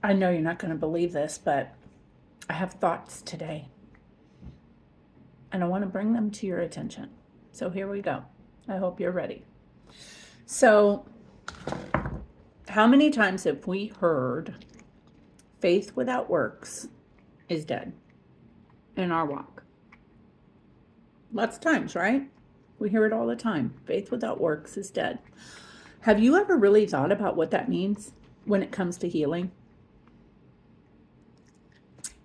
I know you're not going to believe this, but I have thoughts today, and I want to bring them to your attention. So here we go. I hope you're ready. So, how many times have we heard faith without works is dead in our walk? Lots of times, right? We hear it all the time. Faith without works is dead. Have you ever really thought about what that means when it comes to healing?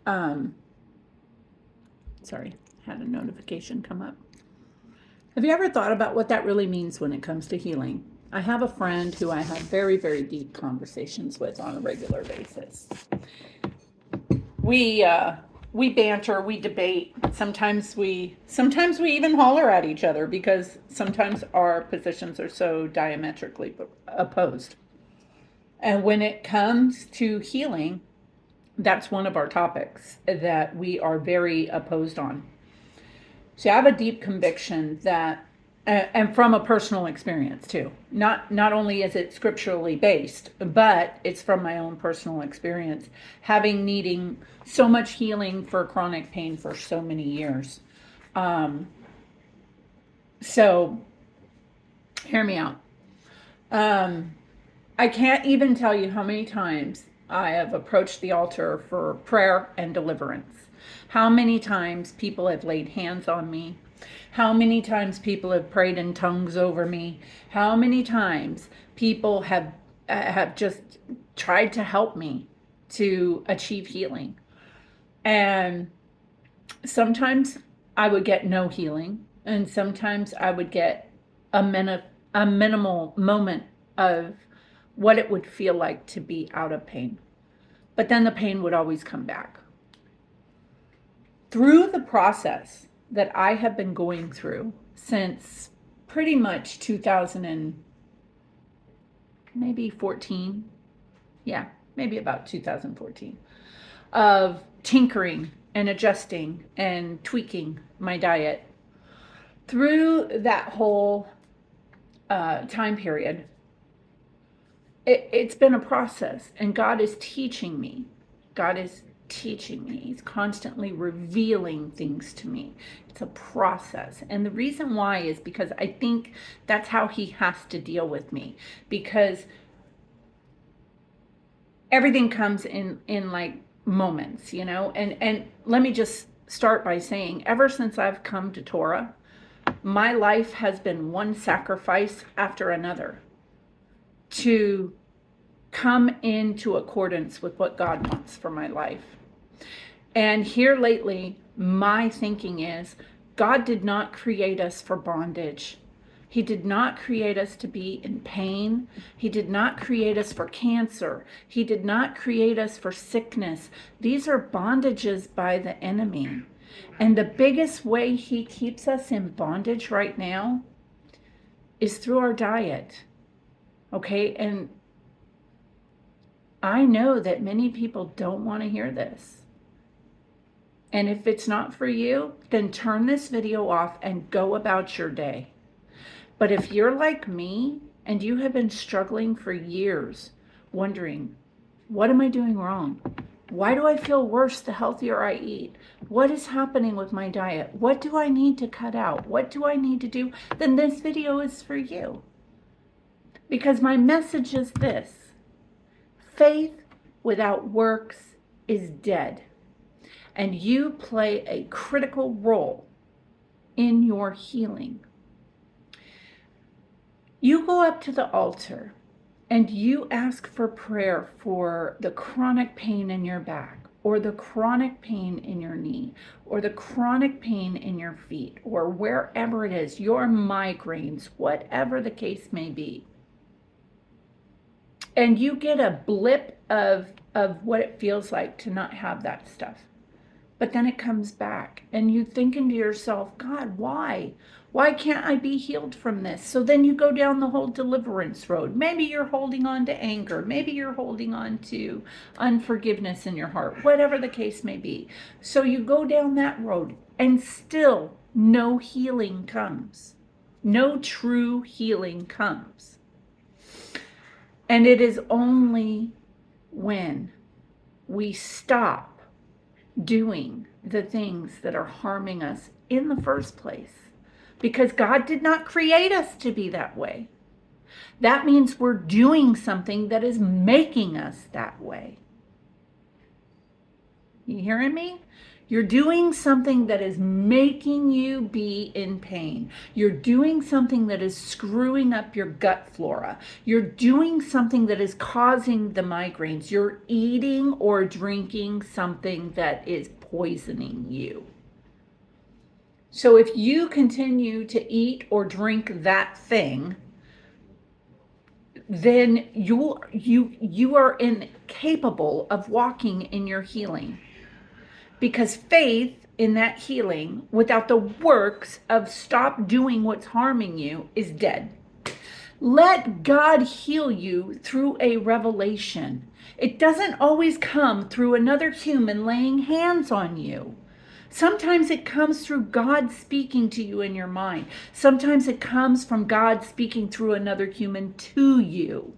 Um, sorry, had a notification come up. Have you ever thought about what that really means when it comes to healing? I have a friend who I have very, very deep conversations with on a regular basis. We banter, we debate. Sometimes we even holler at each other because sometimes our positions are so diametrically opposed. And when it comes to healing, that's one of our topics that we are very opposed on. So I have a deep conviction that, and from a personal experience too. Not only is it scripturally based, but it's from my own personal experience, having needing so much healing for chronic pain for so many years. So, hear me out. I can't even tell you how many times I have approached the altar for prayer and deliverance. How many times people have laid hands on me. How many times people have prayed in tongues over me. How many times people have just tried to help me to achieve healing. And sometimes I would get no healing, and sometimes I would get a minimal moment of what it would feel like to be out of pain. But then the pain would always come back. Through the process that I have been going through since pretty much 2000 and maybe 14, yeah, maybe about 2014, of tinkering and adjusting and tweaking my diet. Through that whole time period, it's been a process, and God is teaching me. God is teaching me. He's constantly revealing things to me. It's a process. And the reason why is because I think that's how he has to deal with me, because everything comes in like moments, you know? And let me just start by saying, ever since I've come to Torah, my life has been one sacrifice after another to come into accordance with what God wants for my life. And here lately, my thinking is, God did not create us for bondage. He did not create us to be in pain. He did not create us for cancer. He did not create us for sickness. These are bondages by the enemy. And the biggest way he keeps us in bondage right now is through our diet. Okay? And I know that many people don't want to hear this. And if it's not for you, then turn this video off and go about your day. But if you're like me and you have been struggling for years, wondering, what am I doing wrong? Why do I feel worse the healthier I eat? What is happening with my diet? What do I need to cut out? What do I need to do? Then this video is for you. Because my message is this: faith without works is dead. And you play a critical role in your healing. You go up to the altar and you ask for prayer for the chronic pain in your back, or the chronic pain in your knee, or the chronic pain in your feet, or wherever it is, your migraines, whatever the case may be. And you get a blip of what it feels like to not have that stuff. But then it comes back, and you thinking to yourself, God, why? Why can't I be healed from this? So then you go down the whole deliverance road. Maybe you're holding on to anger. Maybe you're holding on to unforgiveness in your heart, whatever the case may be. So you go down that road, and still no healing comes. No true healing comes. And it is only when we stop doing the things that are harming us in the first place, because God did not create us to be that way. That means we're doing something that is making us that way. You hearing me? You're doing something that is making you be in pain. You're doing something that is screwing up your gut flora. You're doing something that is causing the migraines. You're eating or drinking something that is poisoning you. So if you continue to eat or drink that thing, then you are incapable of walking in your healing. Because faith in that healing without the works of stop doing what's harming you is dead. Let God heal you through a revelation. It doesn't always come through another human laying hands on you. Sometimes it comes through God speaking to you in your mind. Sometimes it comes from God speaking through another human to you.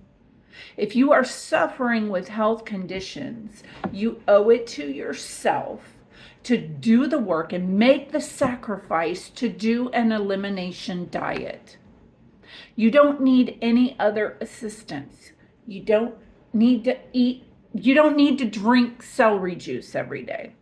If you are suffering with health conditions, you owe it to yourself to do the work and make the sacrifice to do an elimination diet. You don't need any other assistance. You don't need to eat, you don't need to drink celery juice every day.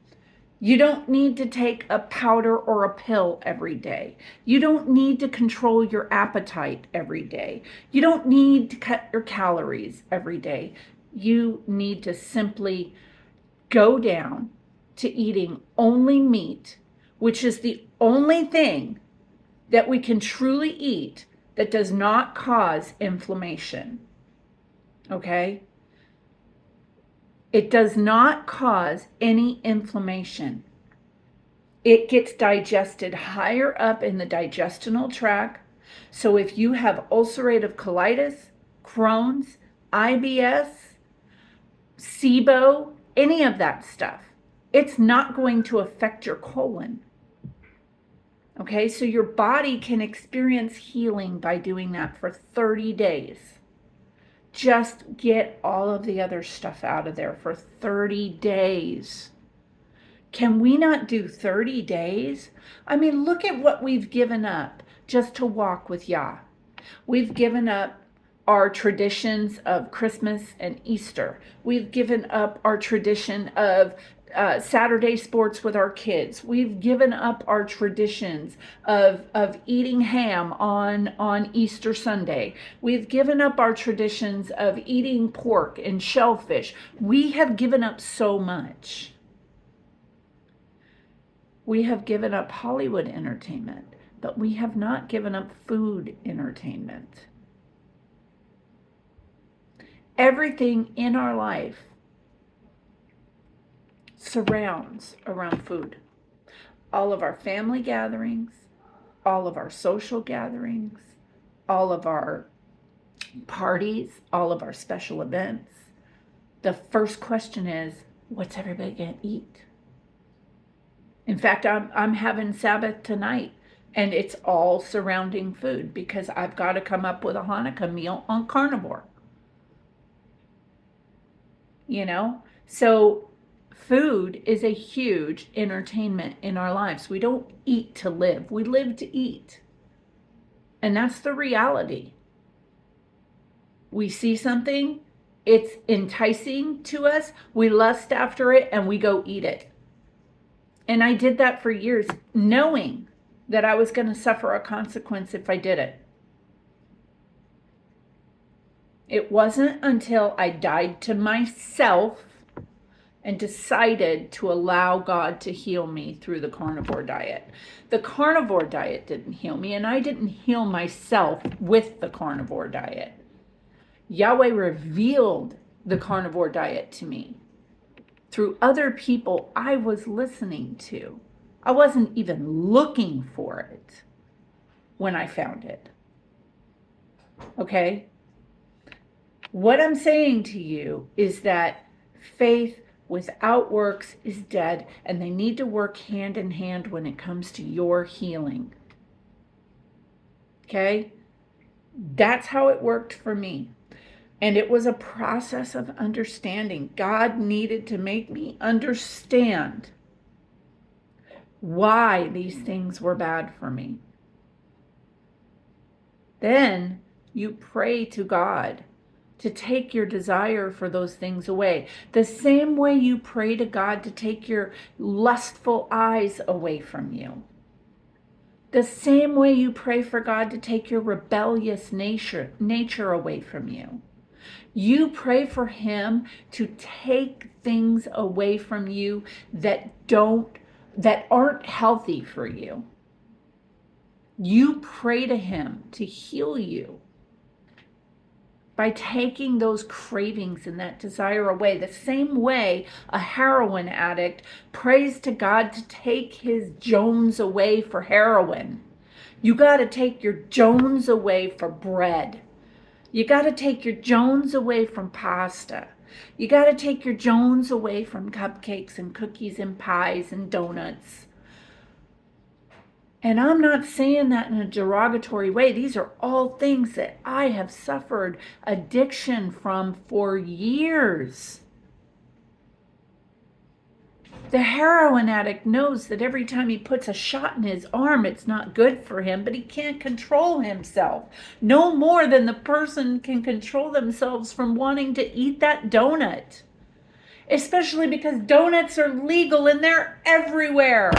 You don't need to take a powder or a pill every day. You don't need to control your appetite every day. You don't need to cut your calories every day. You need to simply go down to eating only meat, which is the only thing that we can truly eat that does not cause inflammation. Okay? It does not cause any inflammation. It gets digested higher up in the digestional tract. So if you have ulcerative colitis, Crohn's, IBS, SIBO, any of that stuff, it's not going to affect your colon. Okay, so your body can experience healing by doing that for 30 days. Just get all of the other stuff out of there for 30 days. Can we not do 30 days? I mean, look at what we've given up just to walk with Yah. We've given up our traditions of Christmas and Easter. We've given up our tradition of Saturday sports with our kids. We've given up our traditions of eating ham on Easter Sunday. We've given up our traditions of eating pork and shellfish. We have given up so much. We have given up Hollywood entertainment, but we have not given up food entertainment. Everything in our life surrounds around food. All of our family gatherings, all of our social gatherings, all of our parties, all of our special events. The first question is, what's everybody going to eat? In fact, I'm having Sabbath tonight, and it's all surrounding food because I've got to come up with a Hanukkah meal on carnivore. You know? So food is a huge entertainment in our lives. We don't eat to live. We live to eat. And that's the reality. We see something, it's enticing to us, we lust after it, and we go eat it. And I did that for years, knowing that I was going to suffer a consequence if I did it. It wasn't until I died to myself and decided to allow God to heal me through the carnivore diet. The carnivore diet didn't heal me, and I didn't heal myself with the carnivore diet. Yahweh revealed the carnivore diet to me through other people I was listening to. I wasn't even looking for it when I found it. Okay? What I'm saying to you is that faith without works is dead, and they need to work hand in hand when it comes to your healing. Okay? That's how it worked for me. And it was a process of understanding. God needed to make me understand why these things were bad for me. Then you pray to God to take your desire for those things away. The same way you pray to God to take your lustful eyes away from you. The same way you pray for God to take your rebellious nature away from you. You pray for him to take things away from you that aren't healthy for you. You pray to him to heal you by taking those cravings and that desire away. The same way a heroin addict prays to God to take his Jones away for heroin. You got to take your Jones away for bread. You got to take your Jones away from pasta. You got to take your Jones away from cupcakes and cookies and pies and donuts. And I'm not saying that in a derogatory way. These are all things that I have suffered addiction from for years. The heroin addict knows that every time he puts a shot in his arm, it's not good for him, but he can't control himself. No more than the person can control themselves from wanting to eat that donut. Especially because donuts are legal and they're everywhere.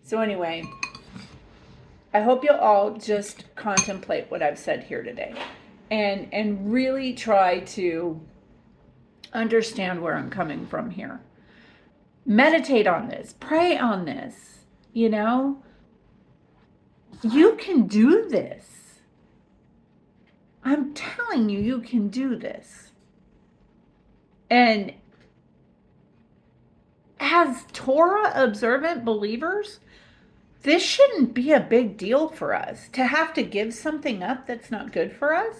So anyway, I hope you'll all just contemplate what I've said here today and really try to understand where I'm coming from here. Meditate on this, pray on this, you know. You can do this. I'm telling you, you can do this. And as Torah observant believers, this shouldn't be a big deal for us to have to give something up that's not good for us.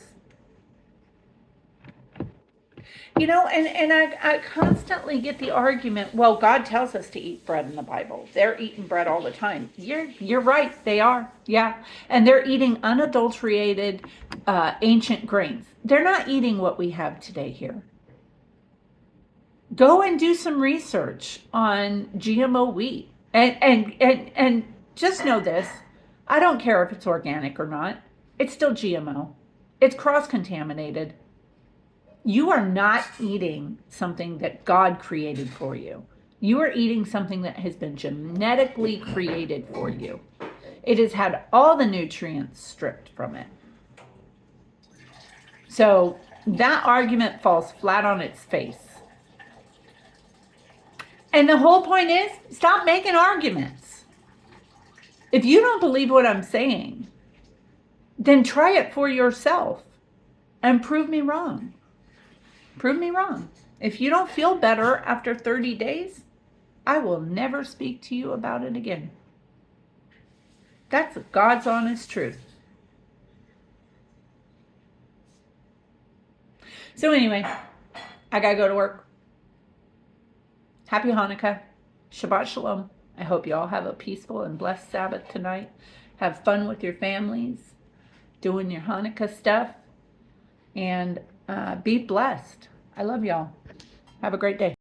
You know, and I constantly get the argument, well, God tells us to eat bread in the Bible. They're eating bread all the time. You're right, they are. Yeah. And they're eating unadulterated ancient grains. They're not eating what we have today here. Go and do some research on GMO wheat. And just know this, I don't care if it's organic or not. It's still GMO. It's cross-contaminated. You are not eating something that God created for you. You are eating something that has been genetically created for you. It has had all the nutrients stripped from it. So that argument falls flat on its face. And the whole point is, stop making arguments. If you don't believe what I'm saying, then try it for yourself and prove me wrong. Prove me wrong. If you don't feel better after 30 days, I will never speak to you about it again. That's God's honest truth. So anyway, I gotta go to work. Happy Hanukkah. Shabbat Shalom. I hope you all have a peaceful and blessed Sabbath tonight. Have fun with your families, doing your Hanukkah stuff, and be blessed. I love y'all. Have a great day.